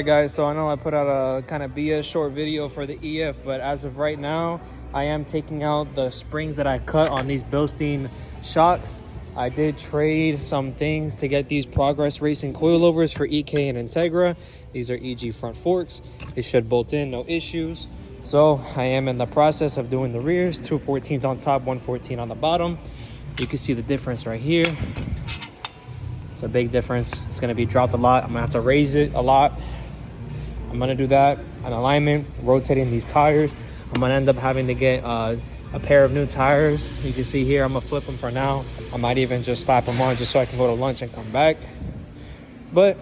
right, guys, so I know I put out a kind of BS short video for the EF, but as of right now, I am taking out the springs that I cut on these Bilstein shocks. I did trade some things to get these Progress Racing coilovers for EK and Integra. These are EG front forks. They should bolt in, no issues. So I am in the process of doing the rears, 214s on top, 114 on the bottom. You can see the difference right here. It's a big difference. It's gonna be dropped a lot. I'm gonna have to raise it a lot. I'm gonna do that. An alignment, rotating these tires. I'm gonna end up having to get a pair of new tires. You can see here, I'm gonna flip them for now. I might even just slap them on just so I can go to lunch and come back. But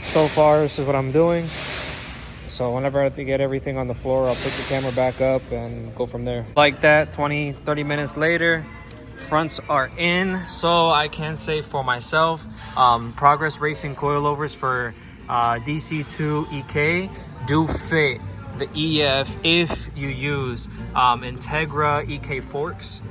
so far, this is what I'm doing. So whenever I have to get everything on the floor, I'll pick the camera back up and go from there. Like that, 20, 30 minutes later, fronts are in. So I can say for myself, Progress Racing coilovers for DC2 EK do fit the EF if you use Integra EK forks.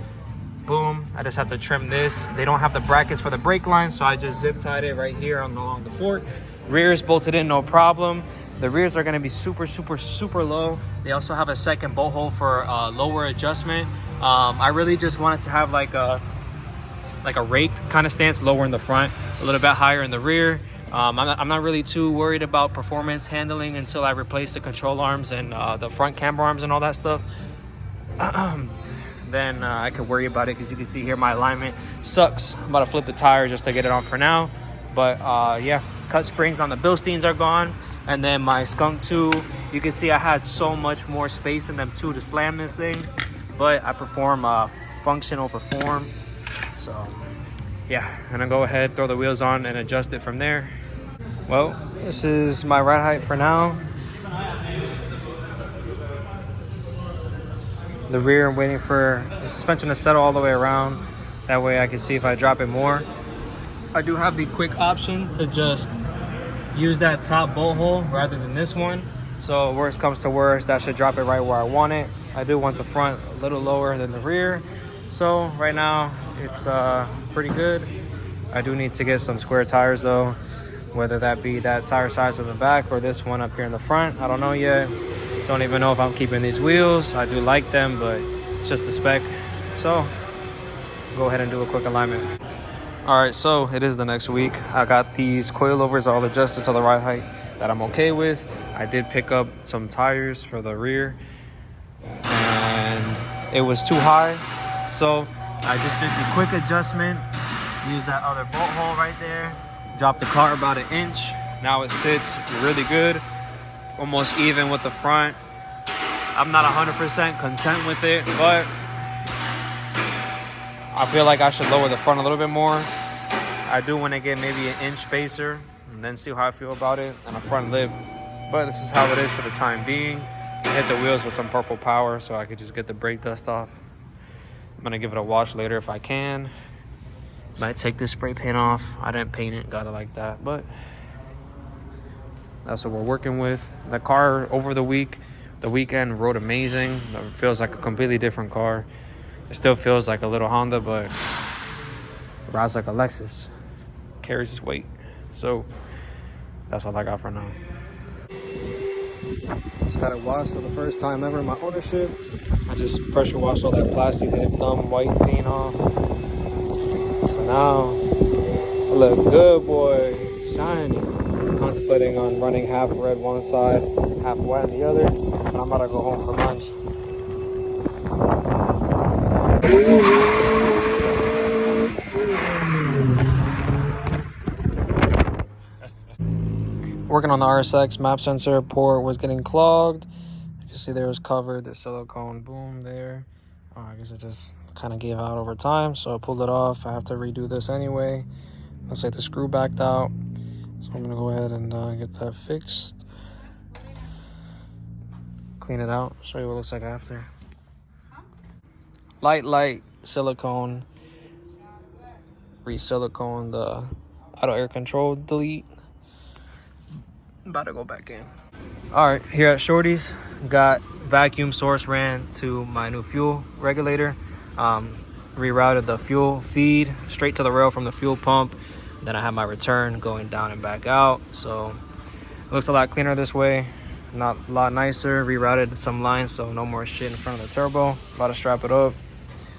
Boom, I just have to trim this. They don't have the brackets for the brake line, so I just zip tied it right here along the fork. Rears bolted in, no problem. The rears are gonna be super, super, super low. They also have a second bolt hole for lower adjustment. I really just wanted to have like a raked kind of stance, lower in the front, a little bit higher in the rear. I'm not really too worried about performance handling until I replace the control arms and the front camber arms and all that stuff. Then I could worry about it, because you can see here my alignment sucks. I'm about to flip the tire just to get it on for now. But yeah, cut springs on the Bilsteins are gone. And then my Skunk 2, you can see I had so much more space in them too to slam this thing. But I perform function over form. So yeah, I'm gonna go ahead, throw the wheels on and adjust it from there. Well, this is my ride height for now. The rear, I'm waiting for the suspension to settle all the way around. That way I can see if I drop it more. I do have the quick option to just use that top bolt hole rather than this one. So worst comes to worst, that should drop it right where I want it. I do want the front a little lower than the rear. So right now it's pretty good. I do need to get some square tires though, whether that be that tire size in the back or this one up here in the front. I don't know yet. Don't even know if I'm keeping these wheels. I do like them, but it's just the spec. So go ahead and do a quick alignment. All right, so it is the next week. I got these coilovers all adjusted to the ride height that I'm okay with. I did pick up some tires for the rear and it was too high. So I just did the quick adjustment, used that other bolt hole right there, dropped the car about 1 inch. Now it sits really good, almost even with the front. I'm not 100% content with it, but I feel like I should lower the front a little bit more. I do want to get maybe 1 inch spacer and then see how I feel about it, and a front lip. But this is how it is for the time being. I hit the wheels with some purple power so I could just get the brake dust off. I'm gonna give it a wash later if I can. Might take this spray paint off. I didn't paint it, got it like that, but that's what we're working with. The car over the weekend rode amazing. It feels like a completely different car. It still feels like a little Honda, but it rides like a Lexus. Carries its weight. So that's all I got for now. Just got it washed for the first time ever in my ownership. I just pressure washed all that plastic and dumb white paint off. So now I look good, boy. Shiny. Contemplating on running half red one side, half white on the other. And I'm about to go home for lunch. Working on the RSX map sensor port was getting clogged. You can see there was covered, the silicone, boom, there. I guess it just kind of gave out over time, so I pulled it off. I have to redo this anyway. Looks like the screw backed out, so I'm gonna go ahead and get that fixed. Clean it out, show you what it looks like after. Light silicone, re-silicone the auto air control delete. About to go back in. All right, here at Shorty's, got vacuum source ran to my new fuel regulator. Rerouted the fuel feed straight to the rail from the fuel pump. Then I have my return going down and back out. So It looks a lot cleaner this way, not a lot nicer. Rerouted some lines so no more shit in front of the turbo. About to strap it up,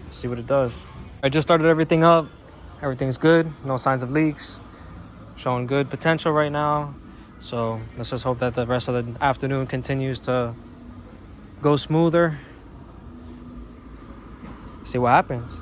see what it does. I just started everything up. Everything's good, no signs of leaks, showing good potential right now. So let's just hope that the rest of the afternoon continues to go smoother. See what happens.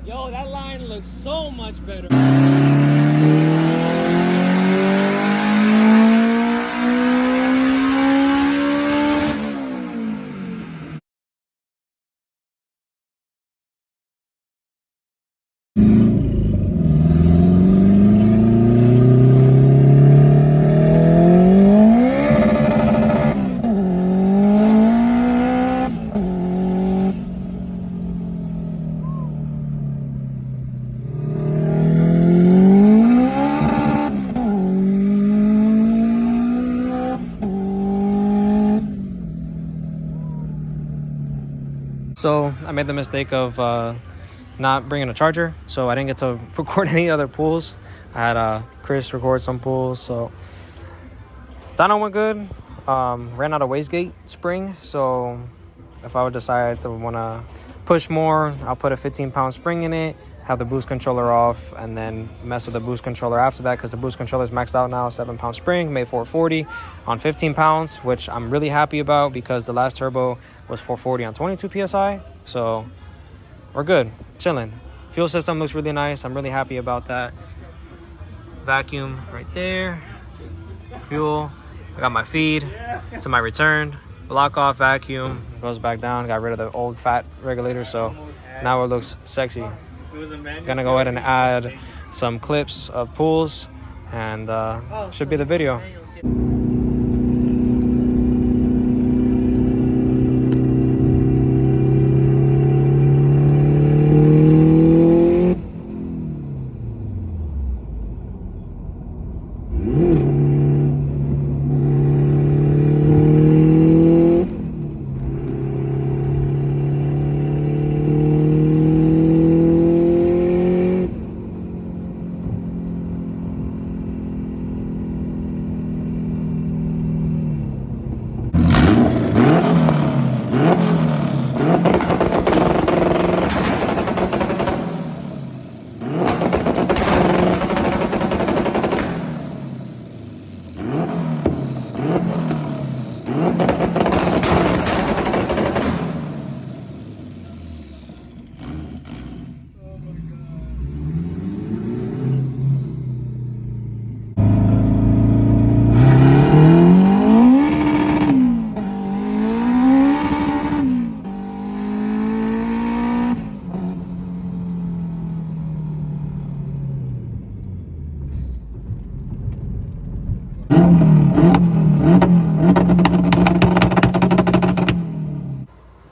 Yo, that line looks so much better. So I made the mistake of not bringing a charger, so I didn't get to record any other pulls. I had Chris record some pulls, so dyno went good. Ran out of wastegate spring, so if I would decide to want to push more, I'll put a 15-pound spring in it, have the boost controller off, and then mess with the boost controller after that, because the boost controller is maxed out now. 7-pound spring, made 440 on 15 pounds, which I'm really happy about because the last turbo was 440 on 22 psi. So we're good, chilling. Fuel system looks really nice. I'm really happy about that. Vacuum right there. Fuel. I got my feed to my return. Block off vacuum, goes back down. Got rid of the old fat regulator, so now it looks sexy. Gonna go ahead and add some clips of pulls, and should be the video.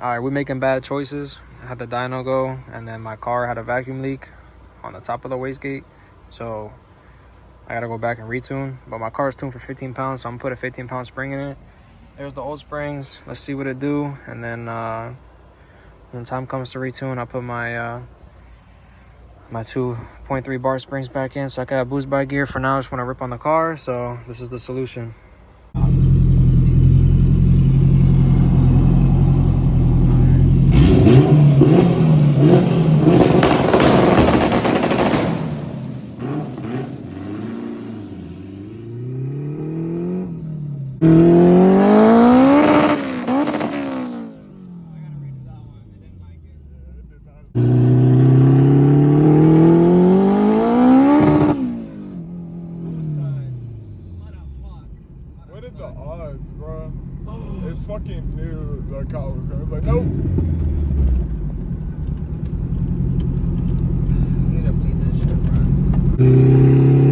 All right, we're making bad choices. I had the dyno go, and then my car had a vacuum leak on the top of the wastegate. So I gotta go back and retune. But my car is tuned for 15 pounds, so I'm gonna put a 15-pound spring in it. There's the old springs. Let's see what it do. And then when time comes to retune, I'll put my my 2.3 bar springs back in, so I can have boost by gear. For now, I just want to rip on the car, so this is the solution. What are the odds, bro? It fucking knew the cop was coming. It's like, nope. I need to bleed this shit, bro.